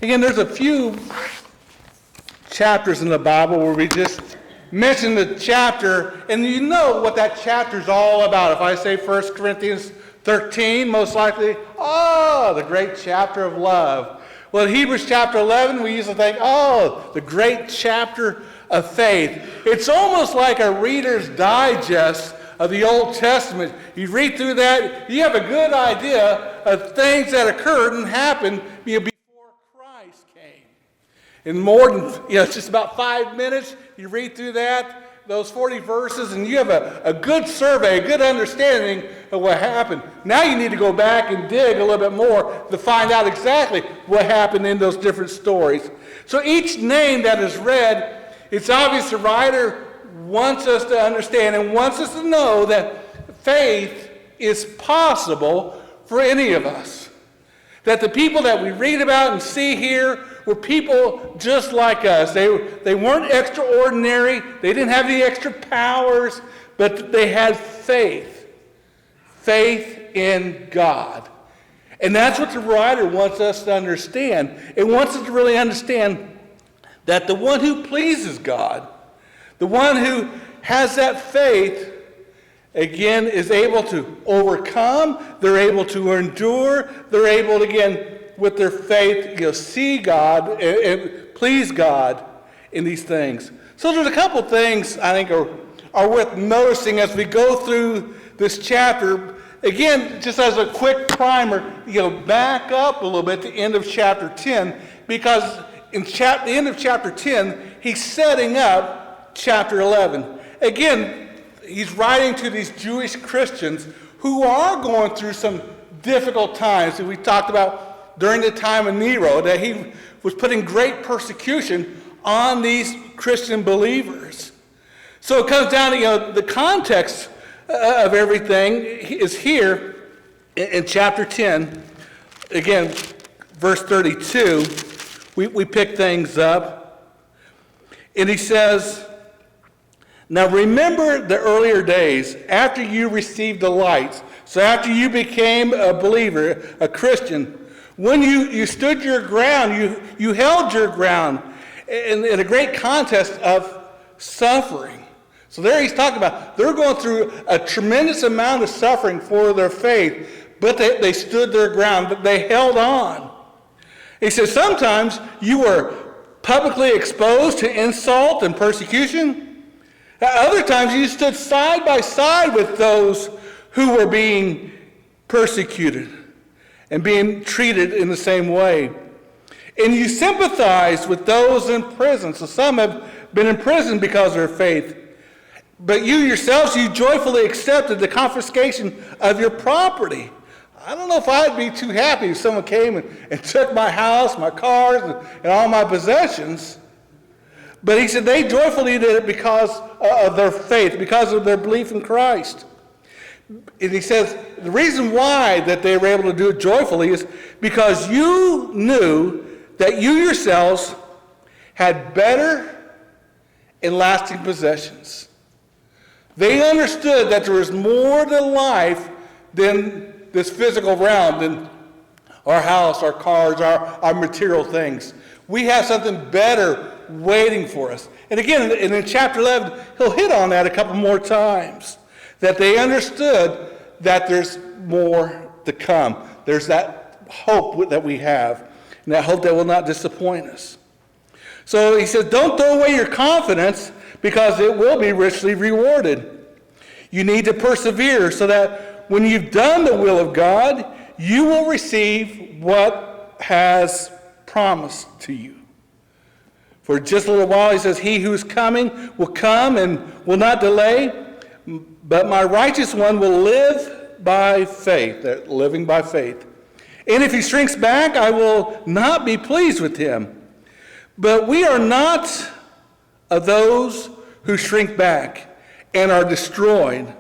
Again, there's a few chapters in the Bible where we just mention the chapter, and you know what that chapter is all about. If I say 1 Corinthians 13, most likely, the great chapter of love. Well, in Hebrews chapter 11, we used to think, the great chapter of faith. It's almost like a Reader's Digest of the Old Testament. You read through that, you have a good idea of things that occurred and happened before Christ came. In more than, just about 5 minutes, you read through that, those 40 verses, and you have a good survey, a good understanding of what happened. Now you need to go back and dig a little bit more to find out exactly what happened in those different stories. So each name that is read, it's obvious the writer wants us to understand and wants us to know that faith is possible for any of us. That the people that we read about and see here were people just like us. They weren't extraordinary. They didn't have any extra powers, but they had faith. Faith in God. And that's what the writer wants us to understand. It wants us to really understand that the one who pleases God, the one who has that faith, again, is able to overcome. They're able to endure. They're able to, again, with their faith, see God and please God in these things. So there's a couple things I think are worth noticing as we go through this chapter. Again, just as a quick primer, back up a little bit to the end of chapter 10, because in the end of chapter 10, he's setting up chapter 11. Again, he's writing to these Jewish Christians who are going through some difficult times that we talked about during the time of Nero, that he was putting great persecution on these Christian believers. So it comes down to, the context of everything is here in chapter 10. Again, verse 32, we pick things up. And he says, "Now remember the earlier days after you received the light." So after you became a believer, a Christian, when you stood your ground, you held your ground in a great contest of suffering. So there he's talking about they're going through a tremendous amount of suffering for their faith, but they stood their ground, but they held on. He says sometimes you were publicly exposed to insult and persecution. At other times you stood side by side with those who were being persecuted and being treated in the same way. And you sympathize with those in prison. So some have been in prison because of their faith. But you yourselves, you joyfully accepted the confiscation of your property. I don't know if I'd be too happy if someone came and took my house, my cars, and all my possessions. But he said they joyfully did it because of their faith, because of their belief in Christ. And he says the reason why that they were able to do it joyfully is because you knew that you yourselves had better and lasting possessions. They understood that there was more to life than this physical realm, than our house, our cars, our material things. We have something better waiting for us. And again, in chapter 11, he'll hit on that a couple more times. That they understood that there's more to come. There's that hope that we have, and that hope that will not disappoint us. So he says, don't throw away your confidence because it will be richly rewarded. You need to persevere so that when you've done the will of God, you will receive what has promised to you. For just a little while, he says, he who is coming will come and will not delay. But my righteous one will live by faith, living by faith. And if he shrinks back, I will not be pleased with him. But we are not of those who shrink back and are destroyed,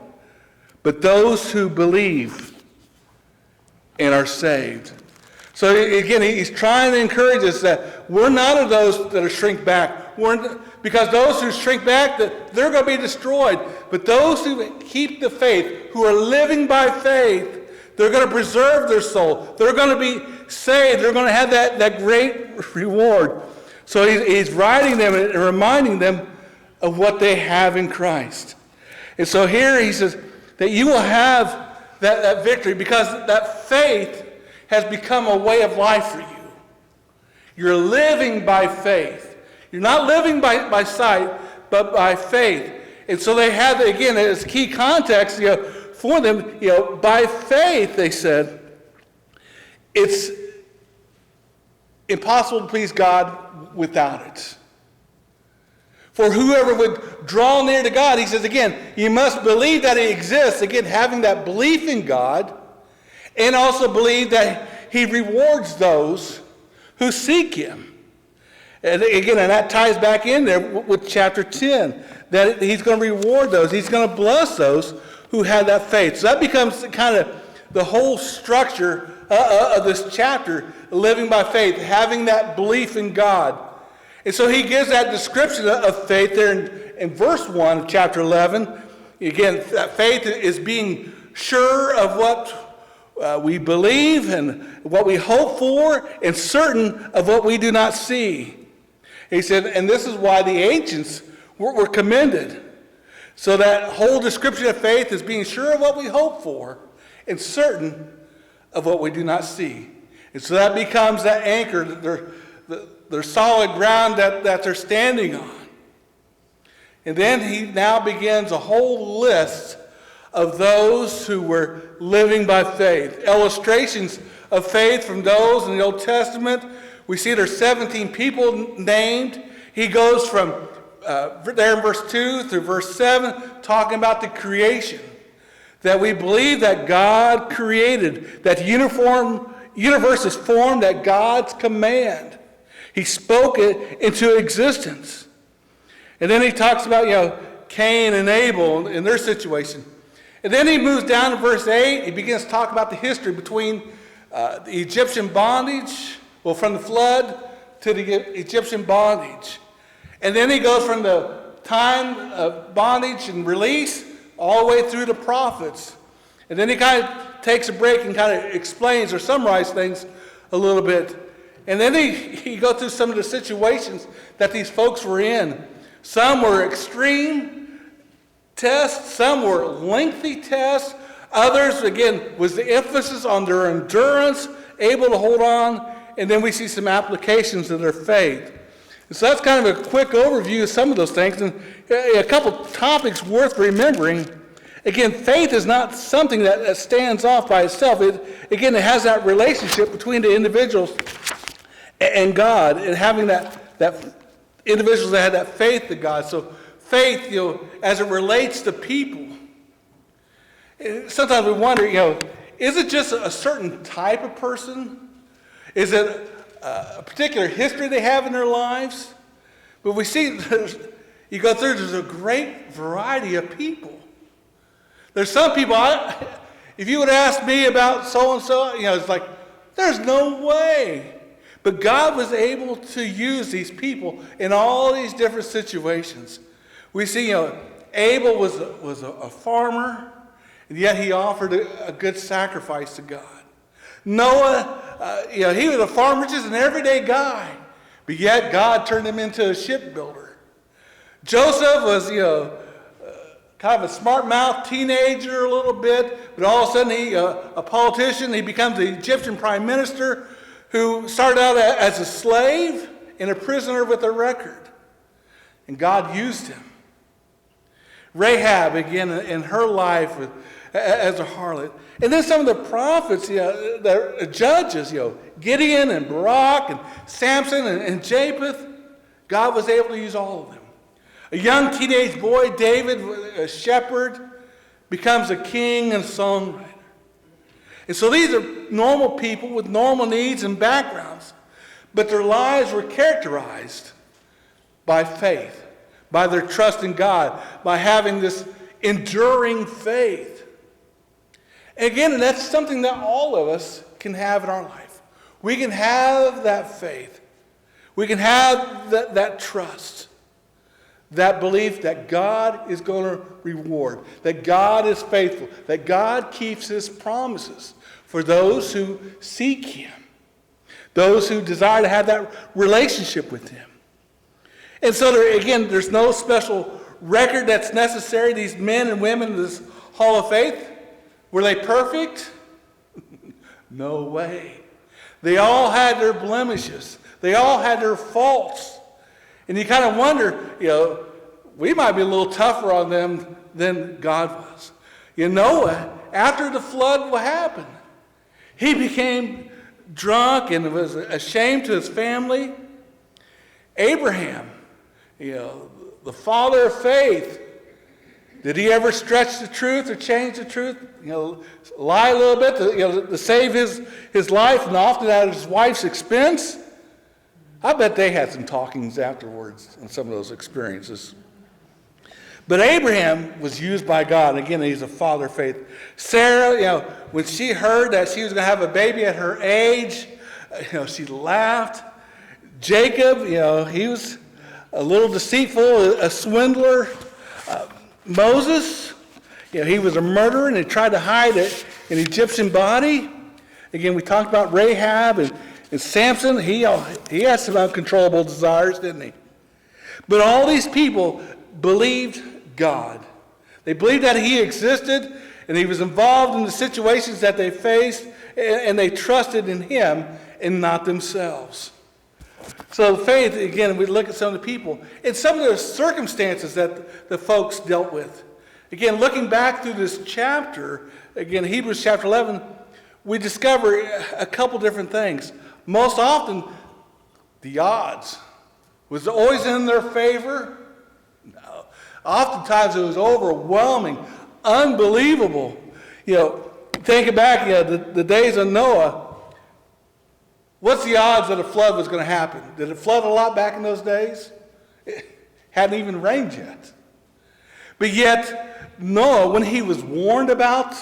but those who believe and are saved. So again, he's trying to encourage us that we're not of those that are shrink back. Because those who shrink back, they're going to be destroyed. But those who keep the faith, who are living by faith, they're going to preserve their soul. They're going to be saved, they're going to have that great reward. So he's writing them and reminding them of what they have in Christ. And so here he says that you will have that victory because that faith has become a way of life for you. You're living by faith. You're not living by sight, but by faith. And so they have, again, as key context, for them, by faith, they said, it's impossible to please God without it. For whoever would draw near to God, he says again, you must believe that he exists. Again, having that belief in God, and also believe that he rewards those who seek him. And again, and that ties back in there with chapter 10, that he's going to reward those. He's going to bless those who have that faith. So that becomes kind of the whole structure of this chapter, living by faith, having that belief in God. And so he gives that description of faith there in verse 1 of chapter 11. Again, that faith is being sure of what we believe and what we hope for, and certain of what we do not see. He said, and this is why the ancients were commended. So that whole description of faith is being sure of what we hope for, and certain of what we do not see. And so that becomes that anchor, their solid ground that they're standing on. And then he now begins a whole list of those who were living by faith. Illustrations of faith from those in the Old Testament. We see there's 17 people named. He goes from there in verse 2 through verse 7, talking about the creation. That we believe that God created, that the universe is formed at God's command. He spoke it into existence. And then he talks about, Cain and Abel and their situation. And then he moves down to verse 8. He begins to talk about the history between the Egyptian bondage, from the flood to the Egyptian bondage. And then he goes from the time of bondage and release all the way through the prophets. And then he kind of takes a break and kind of explains or summarizes things a little bit. And then he goes through some of the situations that these folks were in. Some were extreme tests, some were lengthy tests. Others, again, was the emphasis on their endurance, able to hold on. And then we see some applications of their faith. And so that's kind of a quick overview of some of those things. And a couple topics worth remembering. Again, faith is not something that stands off by itself. It has that relationship between the individuals and God, and having that individuals that have that faith to God. So faith, as it relates to people, sometimes we wonder, is it just a certain type of person? Is it a particular history they have in their lives? But we see, you go through, there's a great variety of people. There's some people, if you would ask me about so-and-so, it's like, there's no way. But God was able to use these people in all these different situations. We see, Abel was a farmer, and yet he offered a good sacrifice to God. Noah, he was a farmer, just an everyday guy, but yet God turned him into a shipbuilder. Joseph was, kind of a smart-mouthed teenager a little bit, but all of a sudden a politician. He becomes the Egyptian prime minister who started out as a slave and a prisoner with a record. And God used him. Rahab, again, in her life as a harlot. And then some of the prophets, the judges, Gideon and Barak and Samson and Japheth, God was able to use all of them. A young teenage boy, David, a shepherd, becomes a king and a songwriter. And so these are normal people with normal needs and backgrounds, but their lives were characterized by faith, by their trust in God, by having this enduring faith. And again, that's something that all of us can have in our life. We can have that faith. We can have that trust, that belief that God is going to reward, that God is faithful, that God keeps his promises for those who seek him. those who desire to have that relationship with him. And so, there's no special record that's necessary. These men and women in this hall of faith, were they perfect? No way. They all had their blemishes. They all had their faults. And you kind of wonder, we might be a little tougher on them than God was. Noah, after the flood, what happened? He became drunk and was ashamed to his family. Abraham, the father of faith, did he ever stretch the truth or change the truth? Lie a little bit to save his life, and often at his wife's expense? I bet they had some talkings afterwards on some of those experiences. But Abraham was used by God. Again, he's a father of faith. Sarah, when she heard that she was going to have a baby at her age, she laughed. Jacob, he was a little deceitful, a swindler. Moses, he was a murderer and he tried to hide an Egyptian body. Again, we talked about Rahab and Samson. He had some uncontrollable desires, didn't he? But all these people believed God. They believed that he existed and he was involved in the situations that they faced, and they trusted in him and not themselves. So faith, again, we look at some of the people and some of the circumstances that the folks dealt with. Again, looking back through this chapter, again, Hebrews chapter 11, we discover a couple different things. Most often, the odds. Was it always in their favor? No. Oftentimes, it was overwhelming, unbelievable. Thinking back, the days of Noah, what's the odds that a flood was going to happen? Did it flood a lot back in those days? It hadn't even rained yet. But yet, Noah, when he was warned about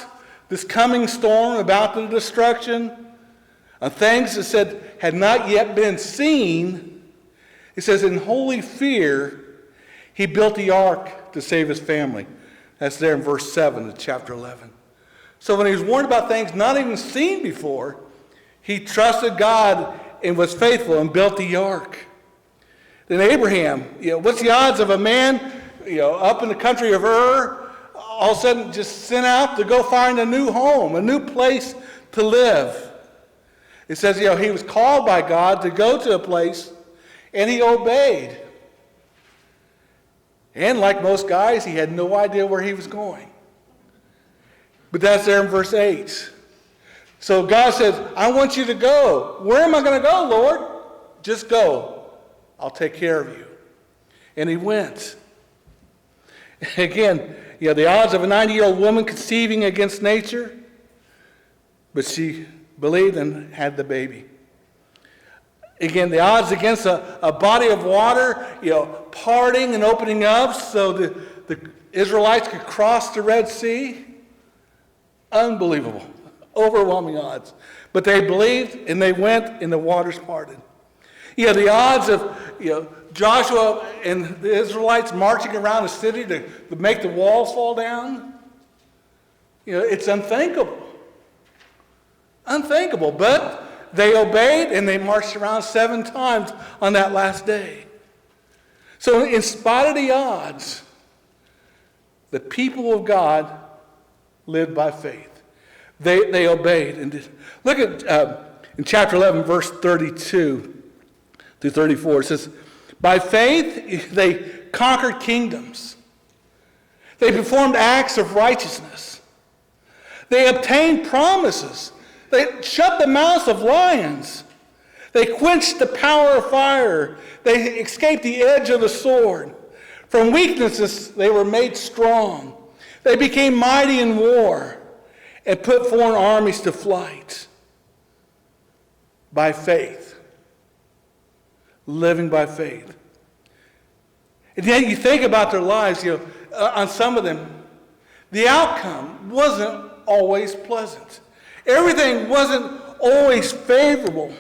this coming storm, about the destruction, of things that said had not yet been seen, it says, in holy fear, he built the ark to save his family. That's there in verse 7 of chapter 11. So when he was warned about things not even seen before, he trusted God and was faithful and built the ark. Then Abraham, what's the odds of a man, up in the country of Ur, all of a sudden just sent out to go find a new home, a new place to live? It says, he was called by God to go to a place, and he obeyed. And like most guys, he had no idea where he was going. But that's there in verse 8. So God says, I want you to go. Where am I going to go, Lord? Just go. I'll take care of you. And he went. Again, the odds of a 90-year-old woman conceiving against nature, but she believed and had the baby. Again, the odds against a body of water, parting and opening up so the Israelites could cross the Red Sea. Unbelievable. Overwhelming odds. But they believed and they went and the waters parted. The odds of Joshua and the Israelites marching around the city to make the walls fall down, it's unthinkable. Unthinkable. But they obeyed and they marched around 7 times on that last day. So in spite of the odds, the people of God lived by faith. They obeyed. And look at in chapter 11, verse 32 through 34. It says, by faith they conquered kingdoms. They performed acts of righteousness. They obtained promises. They shut the mouths of lions. They quenched the power of fire. They escaped the edge of the sword. From weaknesses they were made strong. They became mighty in war and put foreign armies to flight. By faith. Living by faith. And yet you think about their lives, on some of them, the outcome wasn't always pleasant. Everything wasn't always favorable.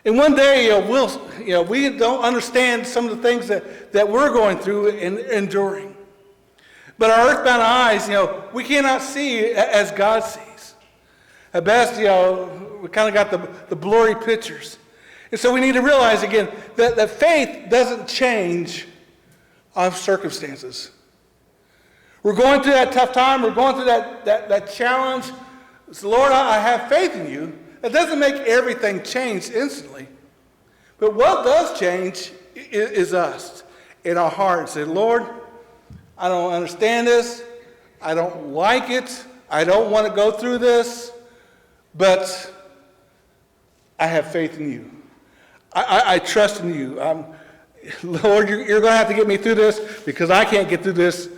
And one day, we don't understand some of the things that we're going through and enduring. But our earthbound eyes, we cannot see as God sees. At best, we kind of got the blurry pictures. And so we need to realize again that faith doesn't change our circumstances. We're going through that tough time. We're going through that challenge. So, Lord, I have faith in you. That doesn't make everything change instantly. But what does change is us in our heart. Say, Lord, I don't understand this. I don't like it. I don't want to go through this. But I have faith in you. I trust in you. Lord, you're going to have to get me through this because I can't get through this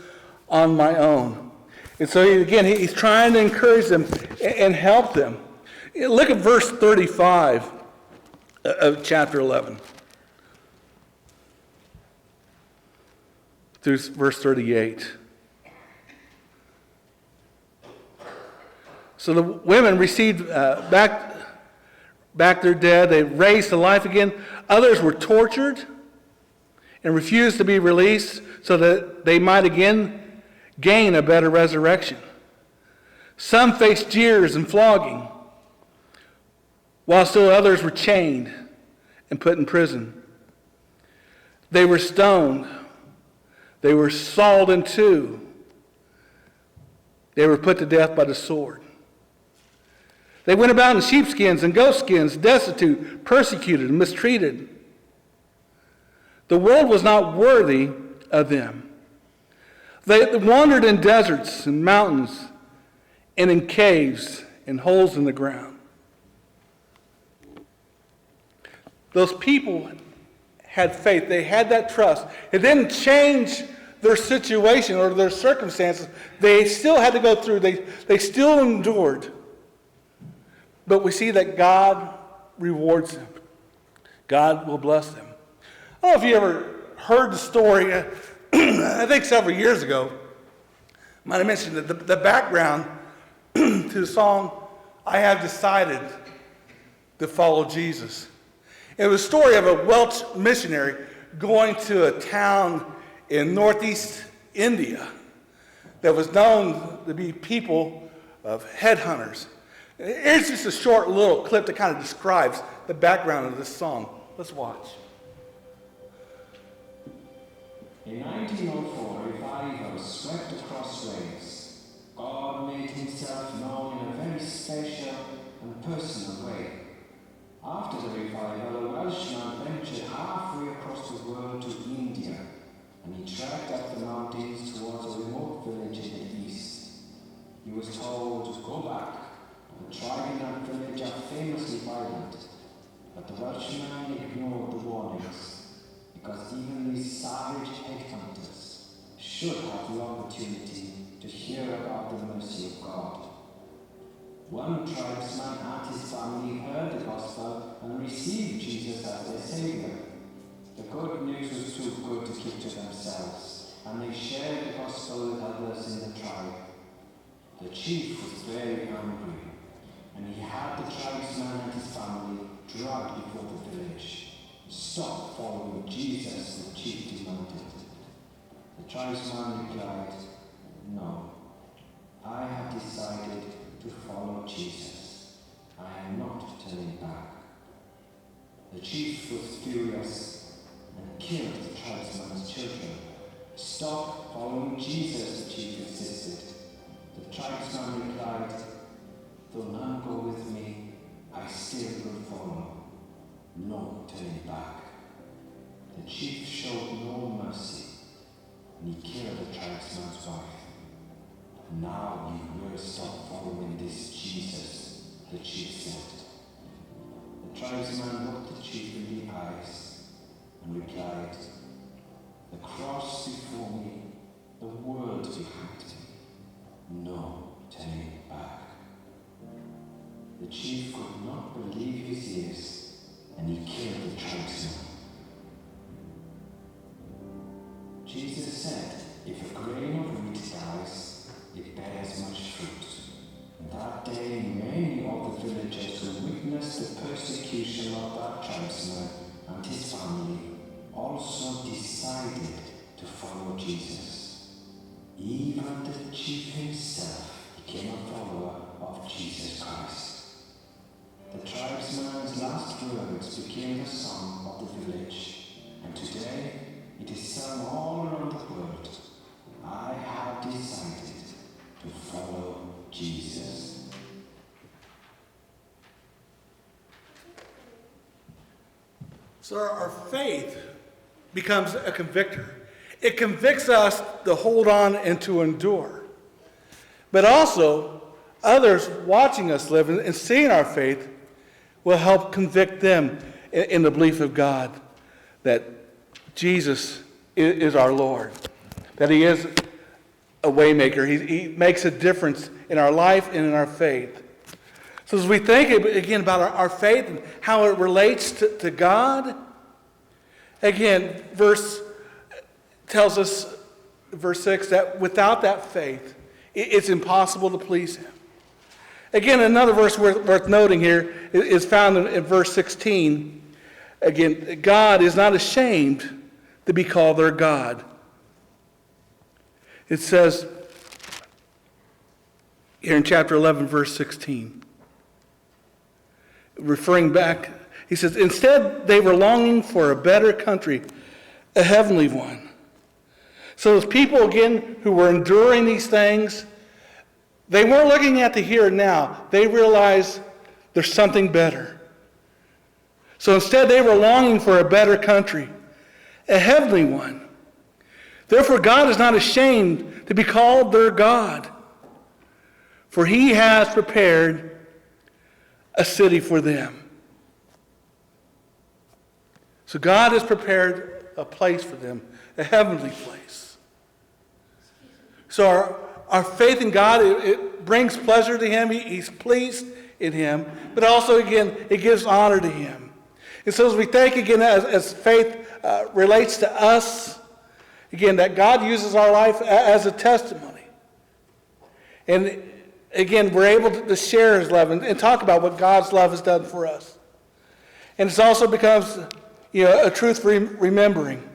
on my own. And so, again, he's trying to encourage them and help them. Look at verse 35 of chapter 11 through verse 38. So the women received back their dead. They raised to life again. Others were tortured and refused to be released so that they might again gain a better resurrection. Some faced jeers and flogging, while still others were chained and put in prison. They were stoned. They were sawed in two. They were put to death by the sword. They went about in sheepskins and goatskins, destitute, persecuted, and mistreated. The world was not worthy of them. They wandered in deserts and mountains and in caves and holes in the ground. Those people had faith. They had that trust. It didn't change their situation or their circumstances. They still had to go through. They still endured. But we see that God rewards them. God will bless them. I don't know if you ever heard the story, I think several years ago, I might have mentioned that the background to the song, I Have Decided to Follow Jesus. It was a story of a Welsh missionary going to a town in northeast India that was known to be people of headhunters. Here's just a short little clip that kind of describes the background of this song. Let's watch. In 1904, a revival swept across Wales. God made himself known in a very special and personal way. After the revival, a Welshman ventured halfway across the world to India, and he trekked up the mountains towards a remote village in the east. He was told to go back. The tribe in that village are famously violent, but the Welshman ignored the warnings, because even these savage headhunters should have the opportunity to hear about the mercy of God. One tribesman and his family heard the gospel and received Jesus as their Savior. The good news was too good to keep to themselves, and they shared the gospel with others in the tribe. The chief was very angry, and he had the tribesman and his family dragged before the village. Stop following Jesus, the chief demanded. The tribesman replied, No, I have decided to follow Jesus. I am not turning back. The chief was furious and killed the tribesman's children. Stop following Jesus, the chief insisted. The tribesman replied, Though none go with me, I still will follow. No turning back. The chief showed no mercy, and he killed the tribesman's wife. Now you will stop following this Jesus, the chief said. The tribesman looked the chief in the eyes and replied, The cross before me, the world behind me. No turning back. The chief could not believe his ears, and he killed the tribesman. Jesus said, If a grain of wheat dies, it bears much fruit. That day, many of the villagers who witnessed the persecution of that tribesman and his family also decided to follow Jesus. Even the chief himself became a follower of Jesus Christ. words became the song of the village, and today it is sung all around the world. I have decided to follow Jesus. So our faith becomes a convictor. It convicts us to hold on and to endure. But also, others watching us live and seeing our faith will help convict them in the belief of God that Jesus is our Lord, that he is a waymaker. He makes a difference in our life and in our faith. So as we think again about our faith and how it relates to God, again, verse tells us, verse 6, that without that faith, it's impossible to please him. Again, another verse worth noting here is found in verse 16. Again, God is not ashamed to be called their God. It says here in chapter 11, verse 16, referring back, he says, instead they were longing for a better country, a heavenly one. So those people, again, who were enduring these things, they weren't looking at the here and now. They realized there's something better. So instead they were longing for a better country, a heavenly one. Therefore God is not ashamed to be called their God, for he has prepared a city for them. So God has prepared a place for them, a heavenly place. So our faith in God, it brings pleasure to him. He's pleased in him. But also, again, it gives honor to him. And so as we think, again, as faith relates to us, again, that God uses our life as a testimony. And again, we're able to share his love and talk about what God's love has done for us. And it also becomes, a truth for remembering.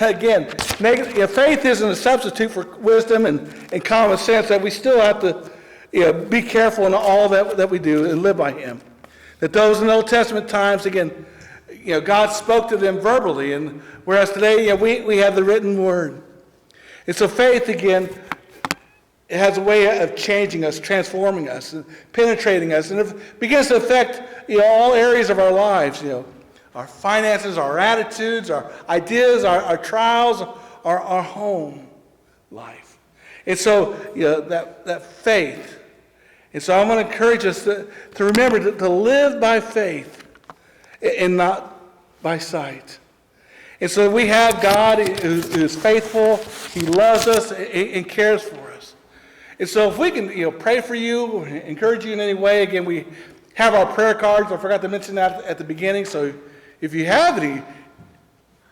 Again, faith isn't a substitute for wisdom and common sense, that we still have to be careful in all that we do and live by him. That those in the Old Testament times, again, God spoke to them verbally, and whereas today we have the written word. And so faith, again, it has a way of changing us, transforming us, and penetrating us, and it begins to affect all areas of our lives. Our finances, our attitudes, our ideas, our trials, our home life. And so, that faith. And so I want to encourage us to remember to live by faith and not by sight. And so we have God who is faithful. He loves us and cares for us. And so if we can pray for you, encourage you in any way, again, we have our prayer cards. I forgot to mention that at the beginning. So if you have any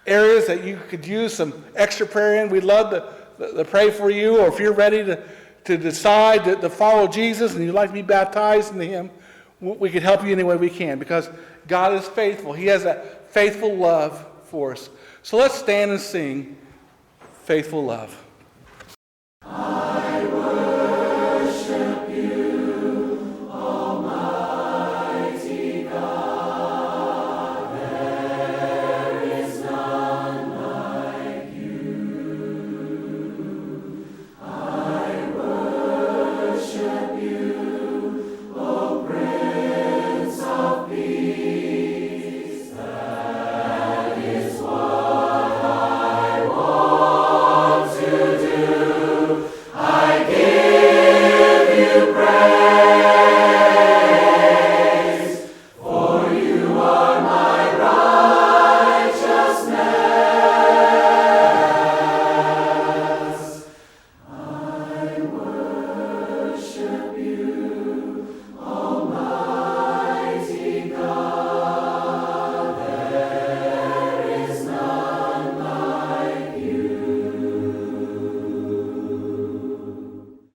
areas that you could use some extra prayer in, we'd love to pray for you. Or if you're ready to decide to follow Jesus and you'd like to be baptized into him, we can help you any way we can, because God is faithful. He has that faithful love for us. So let's stand and sing Faithful Love.